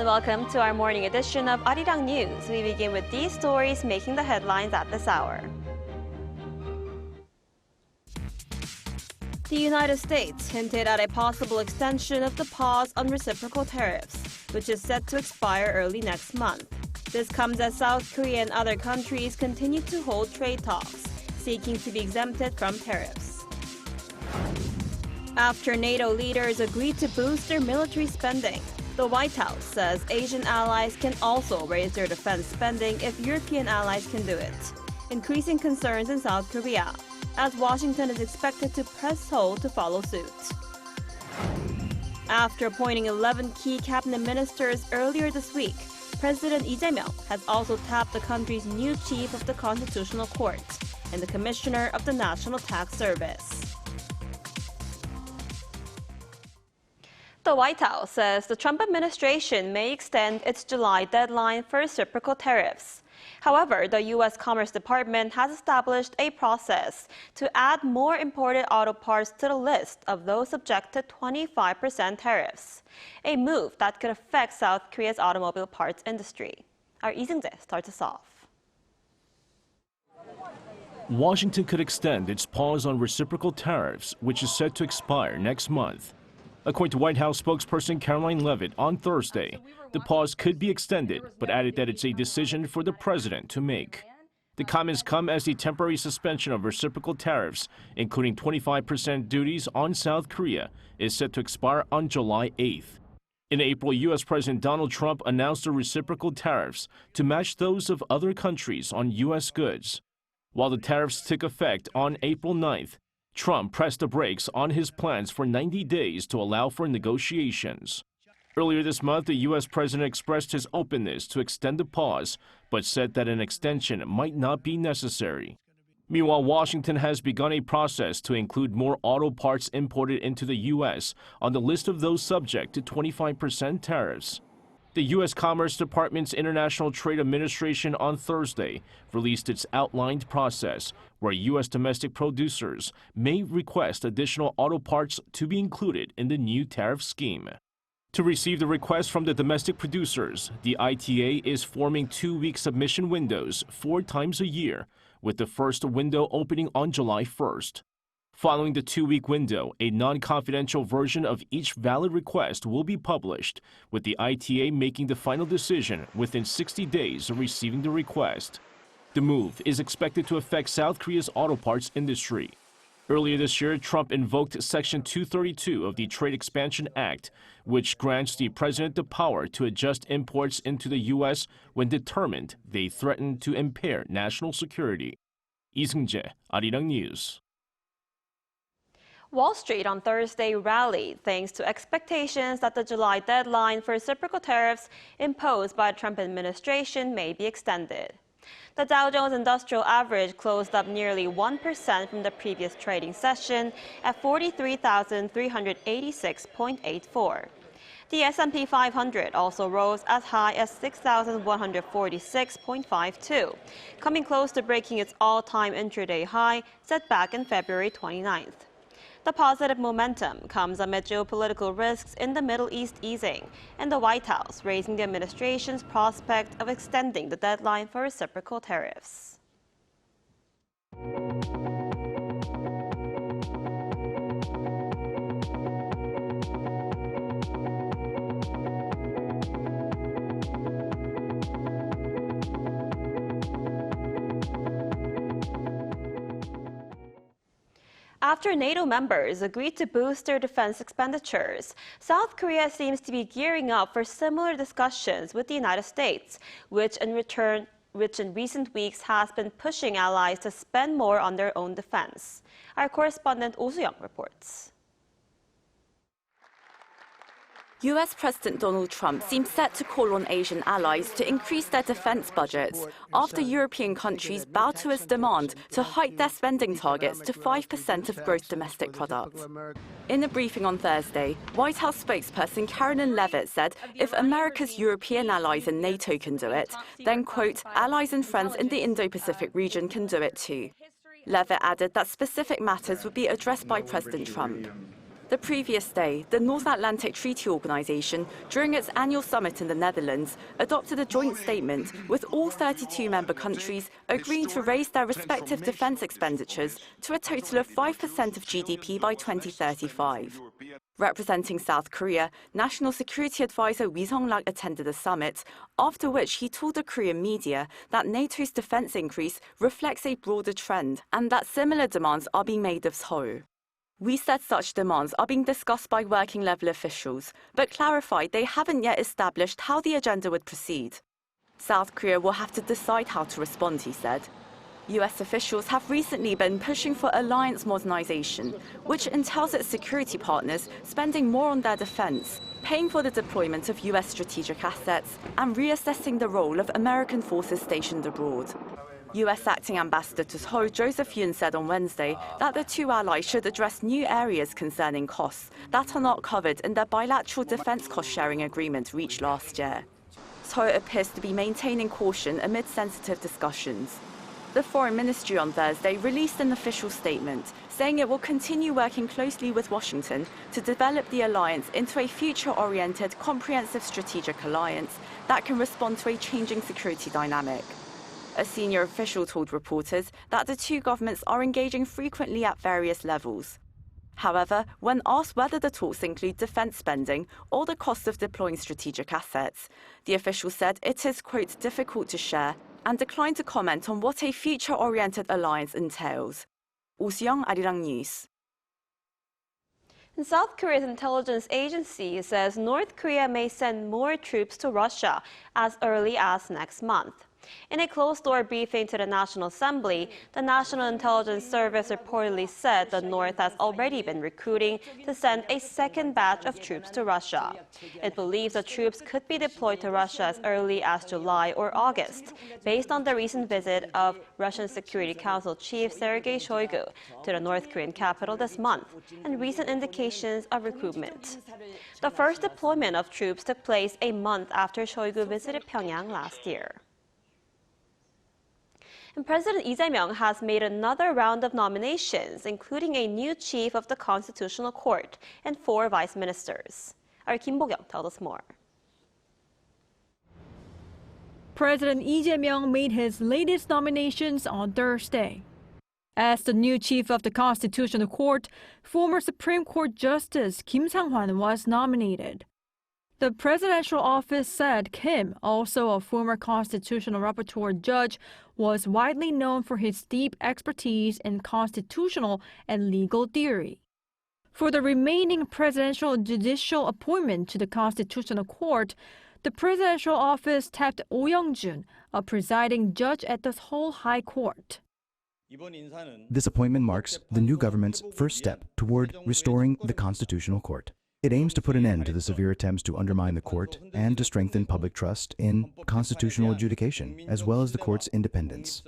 welcome to our morning edition of Arirang News. We begin with these stories making the headlines at this hour. The United States hinted at a possible extension of the pause on reciprocal tariffs, which is set to expire early next month. This comes as South Korea and other countries continue to hold trade talks, seeking to be exempted from tariffs. After NATO leaders agreed to boost their military spending, the White House says Asian allies can also raise their defense spending if European allies can do it, increasing concerns in South Korea, as Washington is expected to press Seoul to follow suit. After appointing 11 key cabinet ministers earlier this week, President Lee Jae-myung has also tapped the country's new chief of the Constitutional Court and the commissioner of the National Tax Service. The White House says the Trump administration may extend its July deadline for reciprocal tariffs. However, the U.S. Commerce Department has established a process to add more imported auto parts to the list of those subject to 25% tariffs, a move that could affect South Korea's automobile parts industry. Our Lee Seung-jae starts us off. Washington could extend its pause on reciprocal tariffs, which is set to expire next month. According to White House spokesperson Caroline Leavitt on Thursday, the pause could be extended, but added that it's a decision for the president to make. The comments come as the temporary suspension of reciprocal tariffs, including 25% duties on South Korea, is set to expire on July 8th. In April, U.S. President Donald Trump announced the reciprocal tariffs to match those of other countries on U.S. goods. While the tariffs took effect on April 9th, Trump pressed the brakes on his plans for 90 days to allow for negotiations. Earlier this month, the U.S. president expressed his openness to extend the pause, but said that an extension might not be necessary. Meanwhile, Washington has begun a process to include more auto parts imported into the U.S. on the list of those subject to 25% tariffs. The U.S. Commerce Department's International Trade Administration on Thursday released its outlined process, where U.S. domestic producers may request additional auto parts to be included in the new tariff scheme. To receive the request from the domestic producers, the ITA is forming 2-week submission windows 4 times a year, with the first window opening on July 1st. Following the 2-week window, a non-confidential version of each valid request will be published, with the ITA making the final decision within 60 days of receiving the request. The move is expected to affect South Korea's auto parts industry. Earlier this year, Trump invoked Section 232 of the Trade Expansion Act, which grants the president the power to adjust imports into the U.S. when determined they threaten to impair national security. Lee Seung-jae, Arirang News. Wall Street on Thursday rallied thanks to expectations that the July deadline for reciprocal tariffs imposed by the Trump administration may be extended. The Dow Jones Industrial Average closed up nearly 1% from the previous trading session at 43,386.84. The S&P 500 also rose as high as 6,146.52, coming close to breaking its all-time intraday high set back in February 29th. The positive momentum comes amid geopolitical risks in the Middle East easing and the White House raising the administration's prospect of extending the deadline for reciprocal tariffs. After NATO members agreed to boost their defense expenditures, South Korea seems to be gearing up for similar discussions with the United States, which in recent weeks has been pushing allies to spend more on their own defense. Our correspondent Oh Soo-young reports. U.S. President Donald Trump seems set to call on Asian allies to increase their defense budgets after European countries bow to his demand to hike their spending targets to 5% of gross domestic product. In a briefing on Thursday, White House spokesperson Caroline Leavitt said if America's European allies in NATO can do it, then, quote, allies and friends in the Indo-Pacific region can do it too. Leavitt added that specific matters would be addressed by President Trump. The previous day, the North Atlantic Treaty Organization, during its annual summit in the Netherlands, adopted a joint statement with all 32 member countries agreeing to raise their respective defense expenditures to a total of 5% of GDP by 2035. Representing South Korea, National Security Advisor Wi Sung-lak attended the summit, after which he told the Korean media that NATO's defense increase reflects a broader trend and that similar demands are being made of Seoul. We said such demands are being discussed by working-level officials, but clarified they haven't yet established how the agenda would proceed. South Korea will have to decide how to respond, he said. US officials have recently been pushing for alliance modernization, which entails its security partners spending more on their defense, paying for the deployment of US strategic assets, and reassessing the role of American forces stationed abroad. US Acting Ambassador to Seoul Joseph Yoon said on Wednesday that the two allies should address new areas concerning costs that are not covered in their bilateral defense cost-sharing agreement reached last year. Seoul appears to be maintaining caution amid sensitive discussions. The Foreign Ministry on Thursday released an official statement saying it will continue working closely with Washington to develop the alliance into a future-oriented, comprehensive strategic alliance that can respond to a changing security dynamic. A senior official told reporters that the two governments are engaging frequently at various levels. However, when asked whether the talks include defense spending or the cost of deploying strategic assets, the official said it is, quote, difficult to share and declined to comment on what a future-oriented alliance entails. Oh Soo-young, Arirang News. And South Korea's intelligence agency says North Korea may send more troops to Russia as early as next month. In a closed-door briefing to the National Assembly, the National Intelligence Service reportedly said the North has already been recruiting to send a second batch of troops to Russia. It believes the troops could be deployed to Russia as early as July or August, based on the recent visit of Russian Security Council Chief Sergei Shoigu to the North Korean capital this month, and recent indications of recruitment. The first deployment of troops took place a month after Shoigu visited Pyongyang last year. And President Lee Jae-myung has made another round of nominations, including a new chief of the Constitutional Court and 4 vice ministers. Our Kim Bo-kyung tells us more. President Lee Jae-myung made his latest nominations on Thursday. As the new chief of the Constitutional Court, former Supreme Court Justice Kim Sang-hwan was nominated. The presidential office said Kim, also a former constitutional rapporteur judge, was widely known for his deep expertise in constitutional and legal theory. For the remaining presidential judicial appointment to the Constitutional Court, the presidential office tapped Oh Young-jun, a presiding judge at the Seoul High Court. This appointment marks the new government's first step toward restoring the Constitutional Court. It aims to put an end to the severe attempts to undermine the court and to strengthen public trust in constitutional adjudication, as well as the court's independence.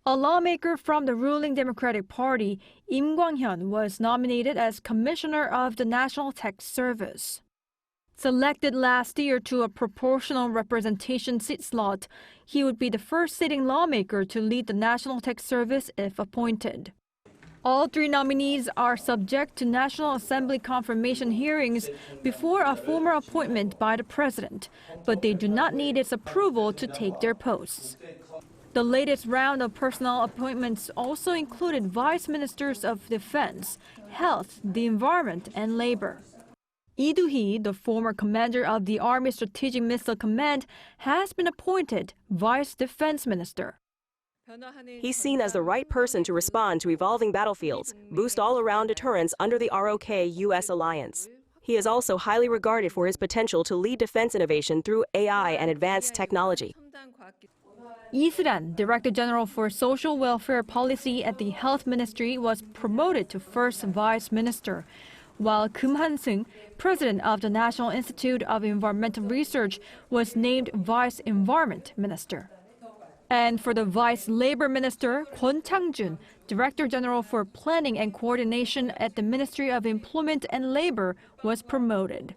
A lawmaker from the ruling Democratic Party, Im Kwang-hyun, was nominated as Commissioner of the National Tax Service. Selected last year to a proportional representation seat slot, he would be the first sitting lawmaker to lead the National Tax Service if appointed. All 3 nominees are subject to National Assembly confirmation hearings before a formal appointment by the president, but they do not need its approval to take their posts. The latest round of personnel appointments also included vice ministers of defense, health, the environment, and labor. Lee Do-hee, the former commander of the Army Strategic Missile Command, has been appointed vice defense minister. He's seen as the right person to respond to evolving battlefields, boost all-around deterrence under the ROK-US alliance. He is also highly regarded for his potential to lead defense innovation through AI and advanced technology. Lee Soo-ran, Director General for Social Welfare Policy at the Health Ministry, was promoted to first vice minister, while Keum Han-seung, President of the National Institute of Environmental Research, was named Vice Environment Minister. And for the Vice Labor Minister, Kwon Chang-jun, Director General for Planning and Coordination at the Ministry of Employment and Labor, was promoted.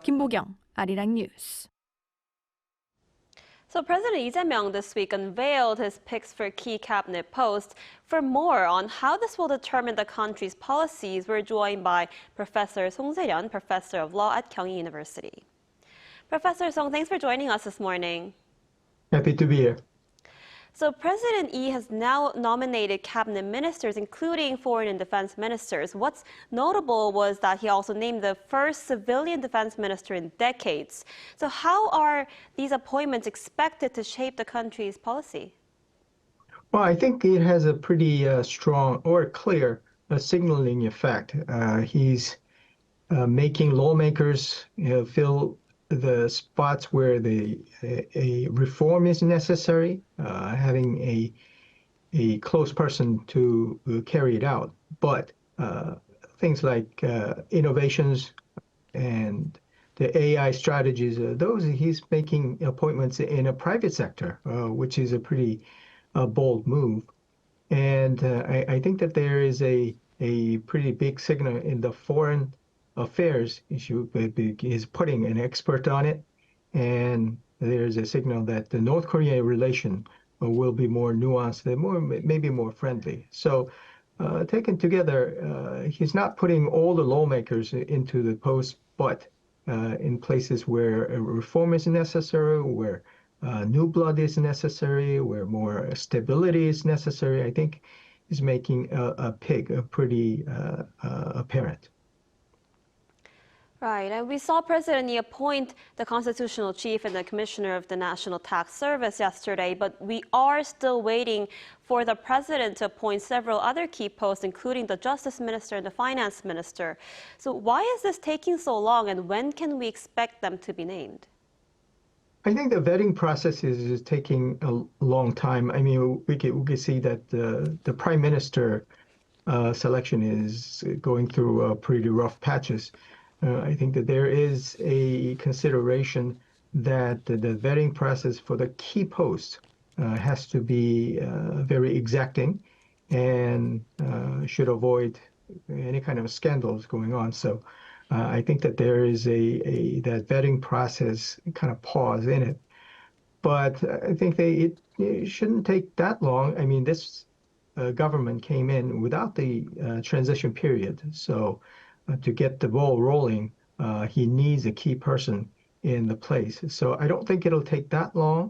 Kim Bo-kyung, Arirang News. So President Lee Jae-myung this week unveiled his picks for key cabinet posts. For more on how this will determine the country's policies, we're joined by Professor Song Se-ryun, Professor of Law at Kyung University. Professor Song, thanks for joining us this morning. Happy to be here. So President Lee has now nominated cabinet ministers, including foreign and defense ministers. What's notable was that he also named the first civilian defense minister in decades. So how are these appointments expected to shape the country's policy? Well, I think it has a pretty strong or clear signaling effect. He's making lawmakers fill the spots where a reform is necessary, having a close person to carry it out. But things like innovations and the AI strategies, those he's making appointments in a private sector, which is a pretty bold move. And I think that there is a pretty big signal in the foreign affairs issue. Is putting an expert on it, and there's a signal that the North Korea relation will be more nuanced and maybe more friendly. So taken together, he's not putting all the lawmakers into the post, but in places where a reform is necessary, where new blood is necessary, where more stability is necessary, I think is making a pretty apparent. Right, and we saw President Lee appoint the constitutional chief and the commissioner of the National Tax Service yesterday, but we are still waiting for the president to appoint several other key posts, including the justice minister and the finance minister. So why is this taking so long, and when can we expect them to be named? I think the vetting process is taking a long time. I mean, we can see that the prime minister selection is going through pretty rough patches. I think that there is a consideration that the vetting process for the key posts has to be very exacting and should avoid any kind of scandals going on. So I think that there is that vetting process kind of pause in it. But I think it shouldn't take that long. I mean, this government came in without the transition period. So to get the ball rolling, he needs a key person in the place. So I don't think it'll take that long,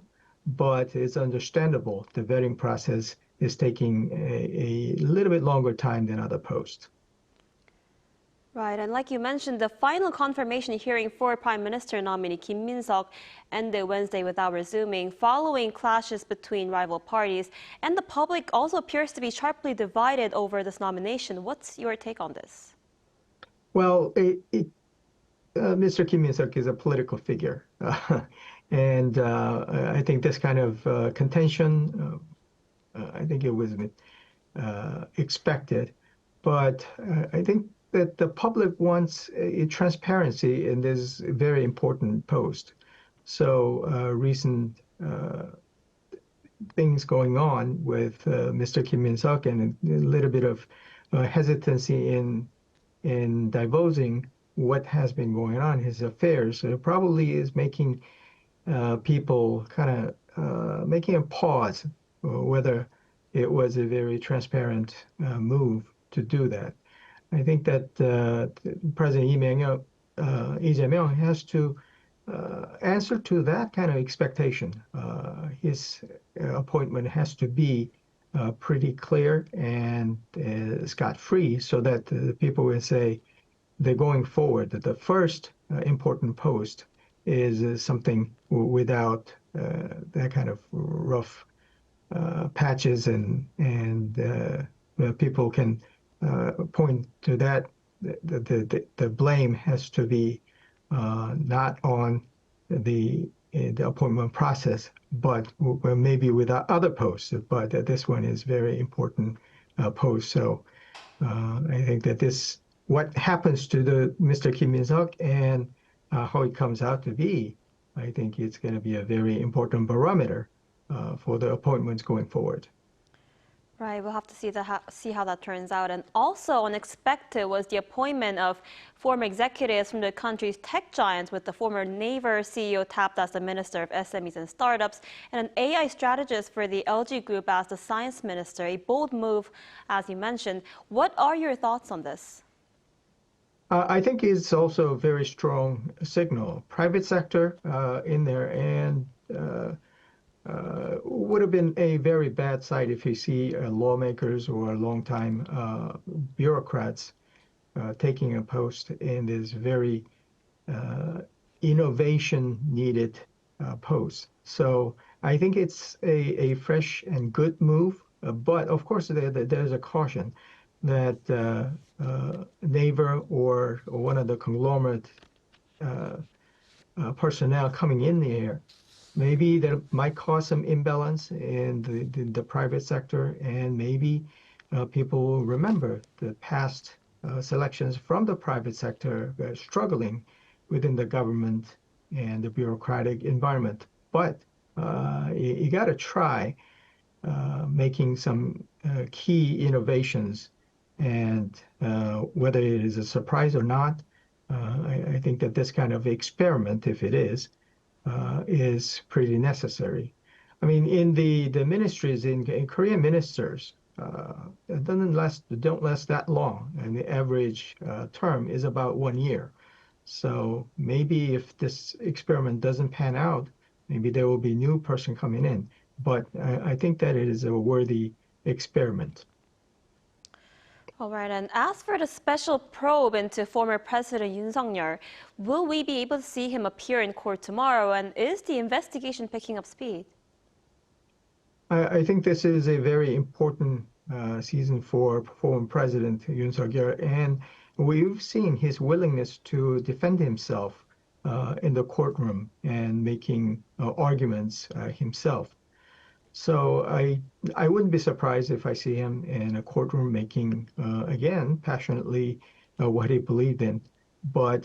but it's understandable. The vetting process is taking a little bit longer time than other posts. Right, and like you mentioned, the final confirmation hearing for Prime Minister nominee Kim Min-seok ended Wednesday without resuming, following clashes between rival parties. And the public also appears to be sharply divided over this nomination. What's your take on this? Well, Mr. Kim Min-seok is a political figure, and I think this kind of contention, I think it was expected, but I think that the public wants a transparency in this very important post. So recent things going on with Mr. Kim Min-seok and a little bit of hesitancy in divulging what has been going on, his affairs, probably is making people kind of making a pause whether it was a very transparent move to do that. I think that President Lee Jae-myung has to answer to that kind of expectation. His appointment has to be pretty clear and scot-free, so that the people will say they're going forward, that the first important post is something without that kind of rough patches, and people can point to that. The blame has to be not on the appointment process, but maybe with other posts. But this one is very important post. So I think that what happens to Mr. Kim Min-seok and how it comes out to be, I think it's going to be a very important barometer for the appointments going forward. Right, we'll have to see how that turns out. And also unexpected was the appointment of former executives from the country's tech giants, with the former Naver CEO tapped as the Minister of SMEs and Startups, and an AI strategist for the LG Group as the Science Minister. A bold move, as you mentioned. What are your thoughts on this? I think it's also a very strong signal. Private sector in there, and would have been a very bad sight if you see lawmakers or long-time bureaucrats taking a post in this very innovation-needed post. So I think it's a fresh and good move, but of course there's a caution that Naver or one of the conglomerate personnel coming in there, maybe that might cause some imbalance in the private sector, and maybe people will remember the past selections from the private sector struggling within the government and the bureaucratic environment. But you got to try making some key innovations, and whether it is a surprise or not, I think that this kind of experiment, if it is pretty necessary. I mean, in the ministries, in Korean ministers, it don't last that long, and the average term is about 1 year. So maybe if this experiment doesn't pan out, maybe there will be a new person coming in. But I think that it is a worthy experiment. All right, and as for the special probe into former President Yoon Suk-yeol, will we be able to see him appear in court tomorrow, and is the investigation picking up speed? I think this is a very important season for former President Yoon Suk-yeol, and we've seen his willingness to defend himself in the courtroom and making arguments himself. So I wouldn't be surprised if I see him in a courtroom making, again, passionately what he believed in. But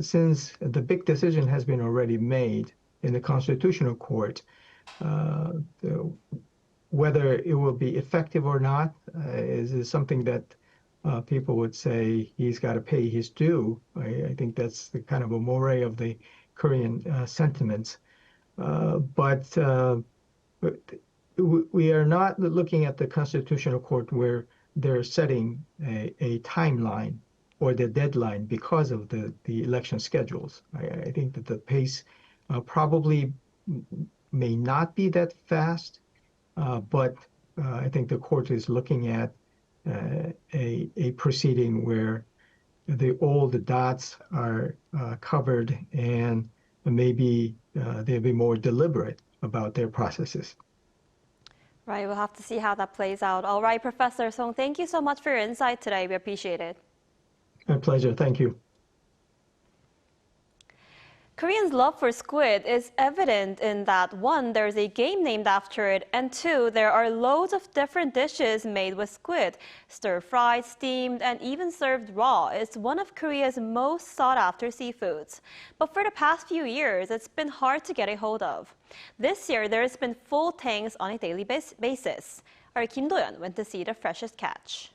since the big decision has been already made in the Constitutional Court, whether it will be effective or not is something that people would say he's got to pay his due. I think that's the kind of a moray of the Korean sentiments. But we are not looking at the Constitutional Court where they're setting a timeline or the deadline because of the election schedules. I think that the pace probably may not be that fast, but I think the court is looking at a proceeding where all the dots are covered, and maybe they'll be more deliberate about their processes. Right, we'll have to see how that plays out. All right, Professor Song, thank you so much for your insight today. We appreciate it. My pleasure. Thank you. Koreans' love for squid is evident in that, one, there's a game named after it, and two, there are loads of different dishes made with squid. Stir-fried, steamed, and even served raw. It's one of Korea's most sought-after seafoods. But for the past few years, it's been hard to get a hold of. This year, there's been full tanks on a daily basis. Our Kim Do-yeon went to see the freshest catch.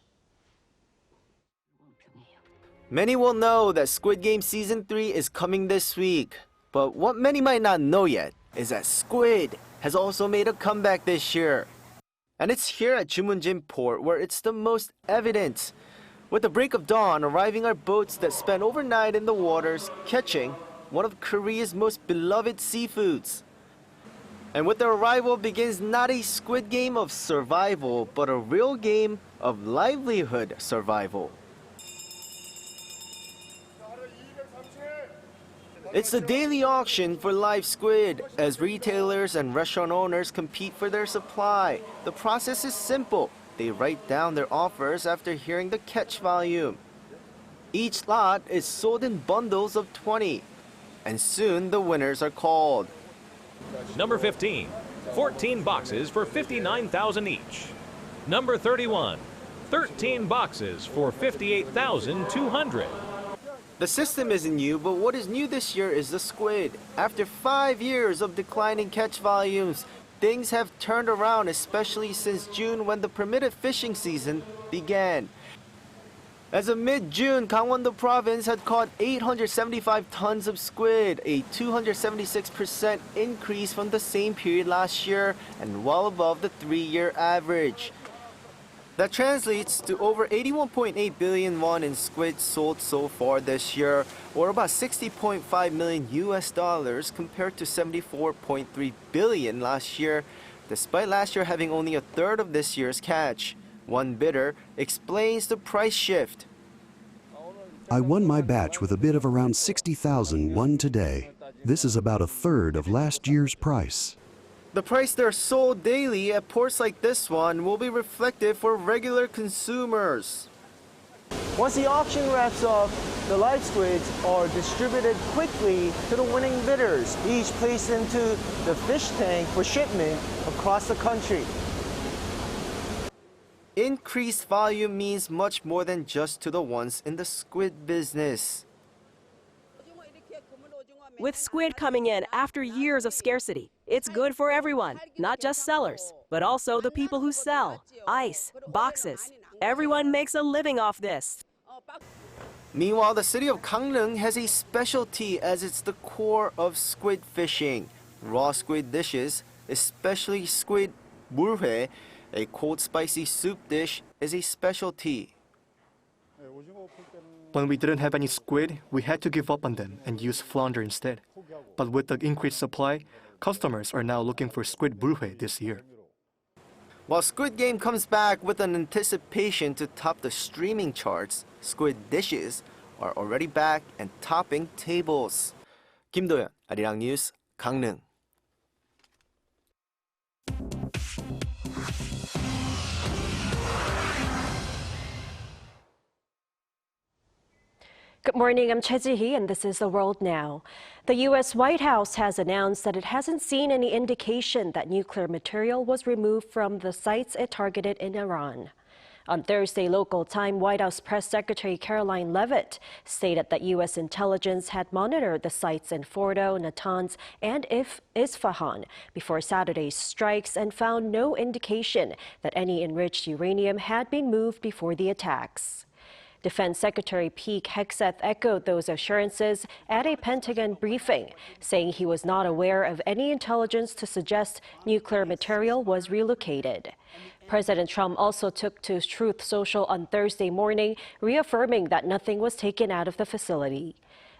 Many will know that Squid Game Season 3 is coming this week. But what many might not know yet is that squid has also made a comeback this year. And it's here at Jumunjin Port where it's the most evident. With the break of dawn, arriving are boats that spend overnight in the waters catching one of Korea's most beloved seafoods. And with their arrival begins not a squid game of survival, but a real game of livelihood survival. It's the daily auction for live squid as retailers and restaurant owners compete for their supply. The process is simple. They write down their offers after hearing the catch volume. Each lot is sold in bundles of 20, and soon the winners are called. Number 15, 14 boxes for 59,000 each. Number 31, 13 boxes for 58,200. The system isn't new, but what is new this year is the squid. After 5 years of declining catch volumes, things have turned around, especially since June when the permitted fishing season began. As of mid-June, Gangwon-do province had caught 875 tons of squid, a 276% increase from the same period last year and well above the 3-year average. That translates to over 81.8 billion won in squid sold so far this year, or about $60.5 million compared to 74.3 billion last year, despite last year having only a third of this year's catch. One bidder explains the price shift. I won my batch with a bid of around 60,000 won today. This is about a third of last year's price. The price they're sold daily at ports like this one will be reflective for regular consumers. Once the auction wraps up, the live squids are distributed quickly to the winning bidders, each placed into the fish tank for shipment across the country. Increased volume means much more than just to the ones in the squid business. With squid coming in after years of scarcity, it's good for everyone, not just sellers, but also the people who sell, ice, boxes. Everyone makes a living off this. Meanwhile, the city of Gangneung has a specialty as it's the core of squid fishing. Raw squid dishes, especially squid 물회, a cold spicy soup dish, is a specialty. When we didn't have any squid, we had to give up on them and use flounder instead. But with the increased supply, customers are now looking for squid 물회 this year. While Squid Game comes back with an anticipation to top the streaming charts, squid dishes are already back and topping tables. Kim Do-yeon, Arirang News, Gangneung. Good morning, I'm Choi Ji-hee, and this is The World Now. The U.S. White House has announced that it hasn't seen any indication that nuclear material was removed from the sites it targeted in Iran. On Thursday local time, White House Press Secretary Caroline Leavitt stated that U.S. intelligence had monitored the sites in Fordo, Natanz, and Isfahan before Saturday's strikes and found no indication that any enriched uranium had been moved before the attacks. Defense Secretary Pete Hegseth echoed those assurances at a Pentagon briefing, saying he was not aware of any intelligence to suggest nuclear material was relocated. President Trump also took to Truth Social on Thursday morning, reaffirming that nothing was taken out of the facility.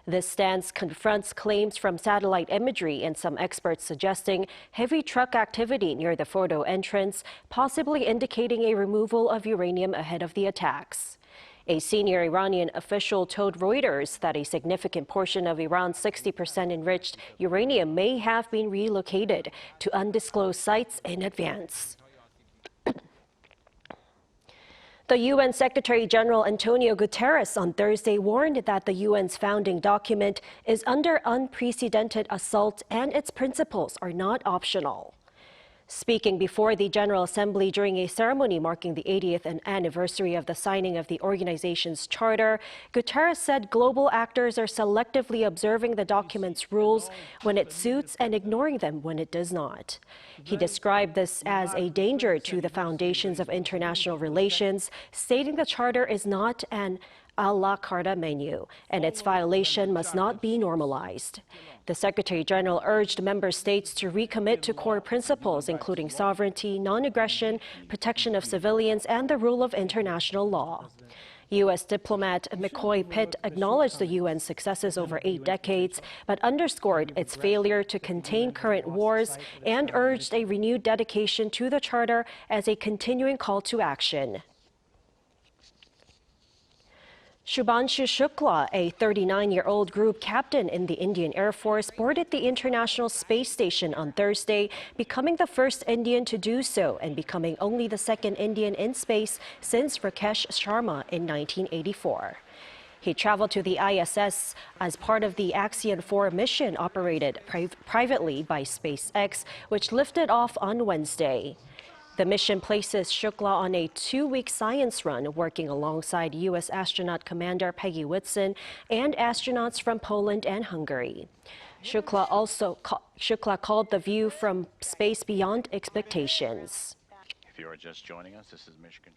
This stance confronts claims from satellite imagery and some experts suggesting heavy truck activity near the Fordo entrance, possibly indicating a removal of uranium ahead of the attacks. A senior Iranian official told Reuters that a significant portion of Iran's 60% enriched uranium may have been relocated to undisclosed sites in advance. The UN Secretary General Antonio Guterres on Thursday warned that the UN's founding document is under unprecedented assault and its principles are not optional. Speaking before the General Assembly during a ceremony marking the 80th anniversary of the signing of the organization's charter, Guterres said global actors are selectively observing the document's rules when it suits and ignoring them when it does not. He described this as a danger to the foundations of international relations, stating the charter is not an a la carte menu, and its violation must not be normalized. The Secretary General urged member states to recommit to core principles, including sovereignty, non-aggression, protection of civilians, and the rule of international law. U.S. diplomat McCoy Pitt acknowledged the UN's successes over 8 decades, but underscored its failure to contain current wars and urged a renewed dedication to the Charter as a continuing call to action. Shubhanshu Shukla, a 39-year-old group captain in the Indian Air Force, boarded the International Space Station on Thursday, becoming the first Indian to do so and becoming only the second Indian in space since Rakesh Sharma in 1984. He traveled to the ISS as part of the Axiom 4 mission operated privately by SpaceX, which lifted off on Wednesday. The mission places Shukla on a 2-week science run, working alongside U.S. astronaut Commander Peggy Whitson and astronauts from Poland and Hungary. Shukla called the view from space beyond expectations. If you are just joining us, this is Michigan.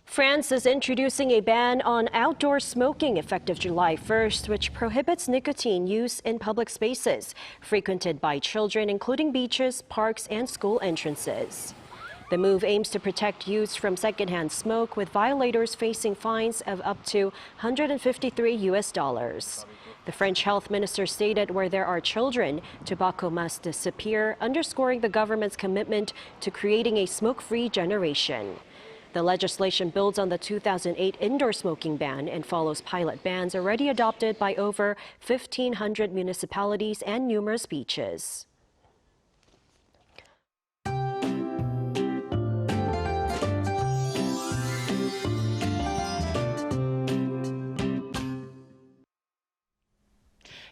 France is introducing a ban on outdoor smoking effective July 1st, which prohibits nicotine use in public spaces frequented by children, including beaches, parks, and school entrances. The move aims to protect youths from secondhand smoke, with violators facing fines of up to $153. The French health minister stated where there are children, tobacco must disappear, underscoring the government's commitment to creating a smoke-free generation. The legislation builds on the 2008 indoor smoking ban and follows pilot bans already adopted by over 1,500 municipalities and numerous beaches.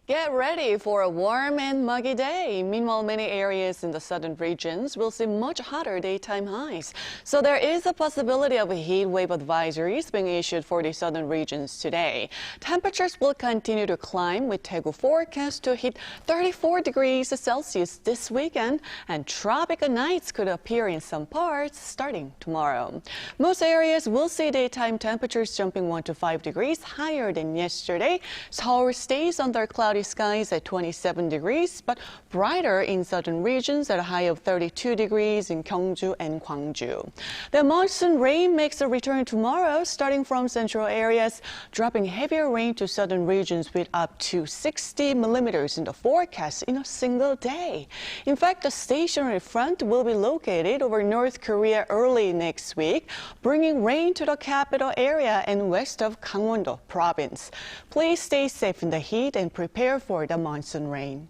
Get ready for a warm and muggy day. Meanwhile, many areas in the southern regions will see much hotter daytime highs. So there is a possibility of heat wave advisories being issued for the southern regions today. Temperatures will continue to climb, with Daegu forecast to hit 34 degrees Celsius this weekend, and tropical nights could appear in some parts starting tomorrow. Most areas will see daytime temperatures jumping 1 to 5 degrees higher than yesterday. Seoul stays under cloudy skies at 27 degrees, but brighter in southern regions at a high of 32 degrees in Gyeongju and Gwangju. The monsoon rain makes a return tomorrow, starting from central areas, dropping heavier rain to southern regions with up to 60 millimeters in the forecast in a single day. In fact, the stationary front will be located over North Korea early next week, bringing rain to the capital area and west of Gangwon-do province. Please stay safe in the heat and prepare for the monsoon rain.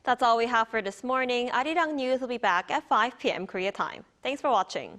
That's all we have for this morning. Arirang News will be back at 5 p.m. Korea time. Thanks for watching.